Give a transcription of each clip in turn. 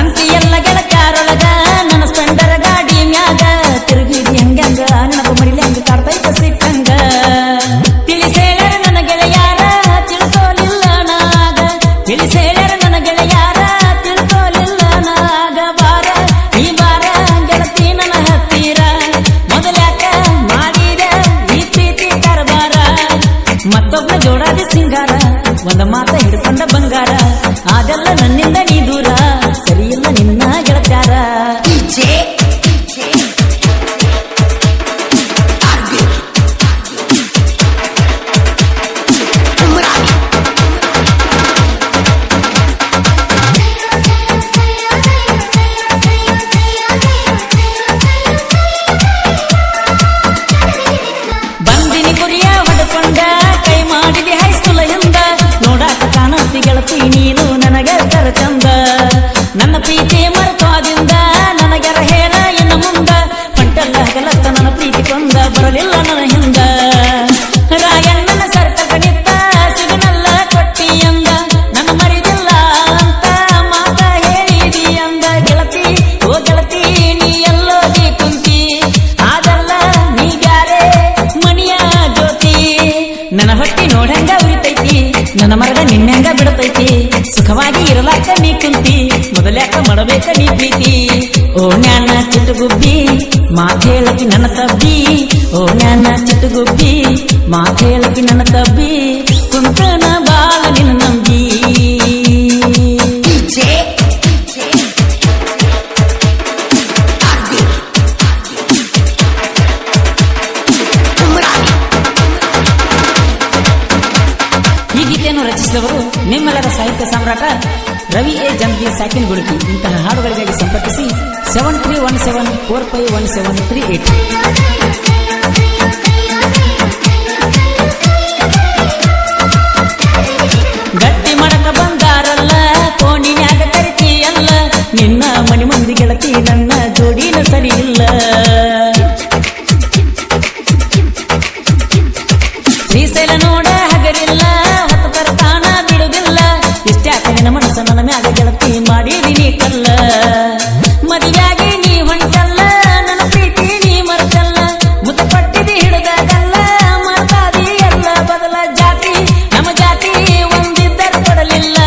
ಸಂತಿಯೆಲ್ಲ ಗೆಳತ್ಯಾರೊಳಗ ನನ್ನ ಸ್ಪೆಂಡರ ಗಾಡಿ ಮ್ಯಾಗ ತಿರುಗಿದಿ ಹೆಂಗಂಗ ನೆನಪು ಮರಿಲಿ ಹಂಗ ಕಾಡ್ತೈತ ಸಿಕ್ಕಂಗ ತಿಳಿಸೇಳ್ಯಾರ ನನ್ನ ಗೆಳೆಯಾರ ತಿಳ್ಕೋಲಿಲ್ಲ ನಾಗ ತಿಳಿಸೇಳ್ಯಾರ ನನ್ನ ಗೆಳೆಯಾರ ತಿಳ್ಕೋಲಿಲ್ಲ ನಾಗ ಬಾರ ಈ ಬಾರ ಗೆಳತಿ ನನ್ನ ಹತ್ತಿರ ಮೊದಲ್ಯಾಕ ಮಾಡಿದ ಈ ಪ್ರೀತಿ ಕರಬಾರ ಮತ್ತೊಬ್ಬ ಜೋಡಾದಿ ಸಿಂಗಾರ ಒಂದ ಮಾತ ಹಿಡ್ಕೊಂಡ ಬಂಗಾರ ಅದೆಲ್ಲ ನನ್ನಿಂದ ನೀ ದೂರ ಸರಿಯಿಲ್ಲ ನಿನ್ನ ಗೆಳತ್ಯಾರ ಬಂದಿನಿ ಕುರಿಯ ಹೊಡ್ಕೊಂಡ ಕೈ ಮಾಡಿದಿ ಹೈಸ್ಕೂಲ ಎಂದ ನೋಡಾಕ ಕಾಣತಿ ಗೆಳತಿ ನೀನು ನನಗ ಕರ ಚಂದ ನನ್ನ ಪ್ರೀತಿ ಮರ್ತೋದಿಂದ ನನಗರ ಹೇಳ ಇನ್ನು ಮುಂದ ಪಂಟಲ್ಲ ಹಗಲತ್ತ ನನ್ನ ಪ್ರೀತಿ ಕೊಂದ ಬರಲಿಲ್ಲ ನನ್ನ ಹಿಂದ ರಾಯಣ್ಣನ ಸರ್ಕ ಗಣಿತ ಸಿಗನಲ್ಲ ಕೊಟ್ಟಿ ಅಂದ ನನ್ನ ಮರಿದಿಲ್ಲ ಅಂತ ಮಾತ ಹೇಳಿದಿ ಅಂದ ಗೆಳತಿ ಓ ಗೆಳತಿ ನೀ ಎಲ್ಲೋದಿ ಕುಂತಿ ಅದಲ್ಲ ನೀ ಬ್ಯಾರೆ ಮಣಿಯ ಜ್ಯೋತಿ ನನ್ನ ಹೊಟ್ಟಿ ನೋಡಂಗ ಉರಿತೈತಿ ನನ್ನ ಮರಗ ನಿನ್ನಂಗ ಬಿಡತೈತಿ ಸುಖವಾಗಿ ಇರಲಾಕ ನೀ ಕುಂತಿ ಮೊದಲ್ಯಾಕ ಮಾಡಬೇಕ ನೀ ಪ್ರೀತಿ ಓ ಜ್ಞಾನ ಚಿಟ್ಟುಗುಬ್ಬಿ ಮಾತೇಳಕಿ ನನ್ನ ತಬ್ಬಿ ಓ ಜ್ಞಾನ ಚಿಟ್ಟುಗುಬ್ಬಿ ಮಾತೇಳಕಿ ನನ್ನ ತಬ್ಬಿ ಕುಂತನ ಬಾಳ ನಿನ್ನ ನಂಬಿ ಈ ಗೀತೆಯನ್ನು ರಚಿಸಿದವರು ನಿಮ್ಮೆಲ್ಲರ ಸಾಹಿತ್ಯ ಸಾಮ್ರಾಟ ರವಿ ಎ ಜಂಗಿ ಸಾಕಿನ್ ಗುಡುಕಿ. ಇಂತಹ ಹಾಡುಗಳಿಗಾಗಿ ಸಂಪರ್ಕಿಸಿ 7317451738. ಗಟ್ಟಿ ಮಡಕ ಬಂಗಾರಲ್ಲ ಕೋಣಿನ್ಯಾಗ ಕರಿತೀಯಲ್ಲ ನಿನ್ನ ಮಣಿ ಮಂದಿ ಗೆಳತಿ ನನ್ನ ಜೋಡಿನ ಸರಿ ಇಲ್ಲ ಶ್ರೀಶೈಲ ನೋಡ ಹಗರಿಲ್ಲ ಹೊತ್ತು ಬರ್ತಾನ ಬಿಡುದಿಲ್ಲ ಇಷ್ಟ್ಯಾಕ ನಿನ್ನ ಮನಸ್ಸ ನನ್ನ ಮ್ಯಾಗ ಗೆಳತಿ ಮಾಡಿದೀನಿ ಕಲ್ಲ ಮದುವೆಯಾಗಿ ನೀ ಹೊಂಟಲ್ಲ ನನ್ನ ಪ್ರೀತಿ ನೀ ಮರ್ತಲ್ಲ ಮುತ್ತು ಪಟ್ಟಿದಿ ಹಿಡಿದಾಗಲ್ಲ ಮಾತಾದಿ ಎಲ್ಲ ಬದಲ ಜಾತಿ ನಮ್ಮ ಜಾತಿ ಒಂದಿದ್ದರು ಕೊಡಲಿಲ್ಲ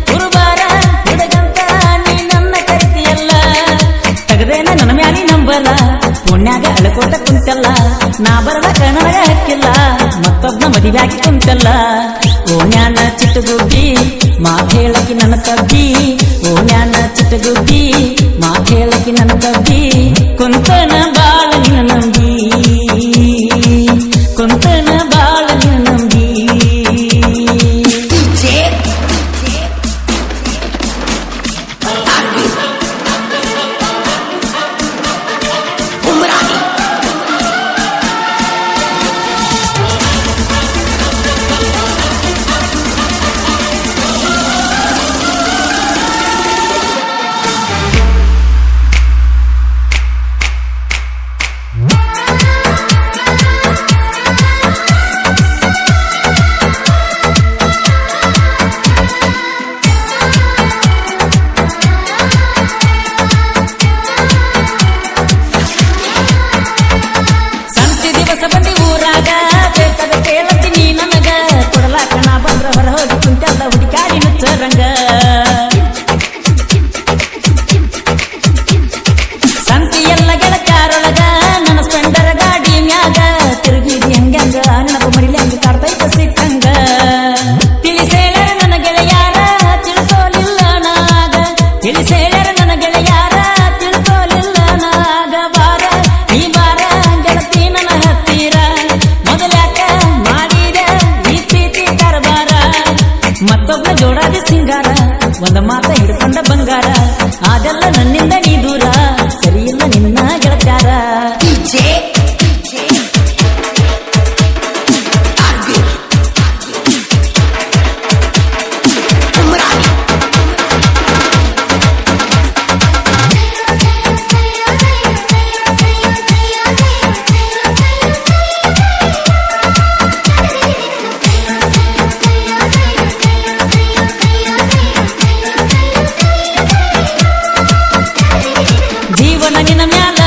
ಗುರುವಾರ ಹಿಡಗಂತ ನೀ ನನ್ನ ಕರಿತಿಯಲ್ಲ ತಗದೇನ ನನ್ನ ಮ್ಯಾಲಿ ನಂಬಲ್ಲ ಪುಣ್ಯಾಗ ಅಳಕೋಟ ಕುಂತಲ್ಲ ನಾ ಬರಲಕ ನನಗ ಹಕ್ಕಿಲ್ಲ ಮತ್ತೊಬ್ಬನ ಮದುವೆಯಾಗಿ ಕುಂತಲ್ಲ ಓ ಜ್ಞಾನ ಚಿಟ್ಟುಗುಬ್ಬಿ ಮಾತೇಳಕಿ ನನ್ನ ತಬ್ಬಿ ಓ ಜ್ಞಾನ ಚಿಟ್ಟುಗುಬ್ಬಿ ಮಾತೇಳಕಿ ನನ್ನ ತಬ್ಬಿ ಕುಂತನ ಬಾಳ ನಿನ್ನ ನಂಬಿ ಕುಂತನ ಬಾಳ ನಿನ್ನ ನಂಬಿ ಬಂದಿ ಊರಾಗ ಬೇಕಾದ ಕೇಳತ್ತೀನಿ ನನಗ ಕೊಡಲಾಕ ನಾ ಬಂದ್ರ ಹೊರ ಹೋಗಿ ಕುಂತೆಲ್ಲ ಹುಡುಕಾಡಿ ನುಚ್ಚರಂಗ ಸಂತಿಯೆಲ್ಲ ಗೆಳತ್ಯಾರೊಳಗ ನನ್ನ ಸ್ಪೆಂಡರ ಗಾಡಿ ಮ್ಯಾಗ ತಿರುಗಿದಿ ಹೆಂಗಂಗ ನೆನಪು ಮರಿಲಿ ಹಂಗ ಕಾಡ್ತೈತ ಸಿಕ್ಕಂಗ ತಿಳಿಸೇಳ್ಯಾರ ನನ್ನ ಗೆಳೆಯಾರ ತಿಳ್ಕೋಲಿಲ್ಲ ನಾಗ ತಿಳಿಸೇಳ್ಯಾರ ನನ್ನ ಗೆಳೆಯಾರ ತಿಳ್ಕೋಲಿಲ್ಲ ನಾಗ ಬಾರ ಈ ಬಾರ ಗೆಳತಿ ನನ್ನ ಹತ್ತಿರ ಮೊದಲ್ಯಾಕ ಮಾಡಿದ ಈ ಪ್ರೀತಿ ಕರಬಾರ ಮತ್ತೊಬ್ಬ ಜೋಡಾದಿ ಸಿಂಗಾರ ಒಂದ ಮಾತ ಹಿಡ್ಕೊಂಡ ಬಂಗಾರ ಅದೆಲ್ಲ ನನ್ನಿಂದ ನೀ ದೂರ ಸರಿಯಿಲ್ಲ ನಿನ್ನ ಗೆಳತ್ಯಾರ ನಿನ್ನ ಮ್ಯಾಲ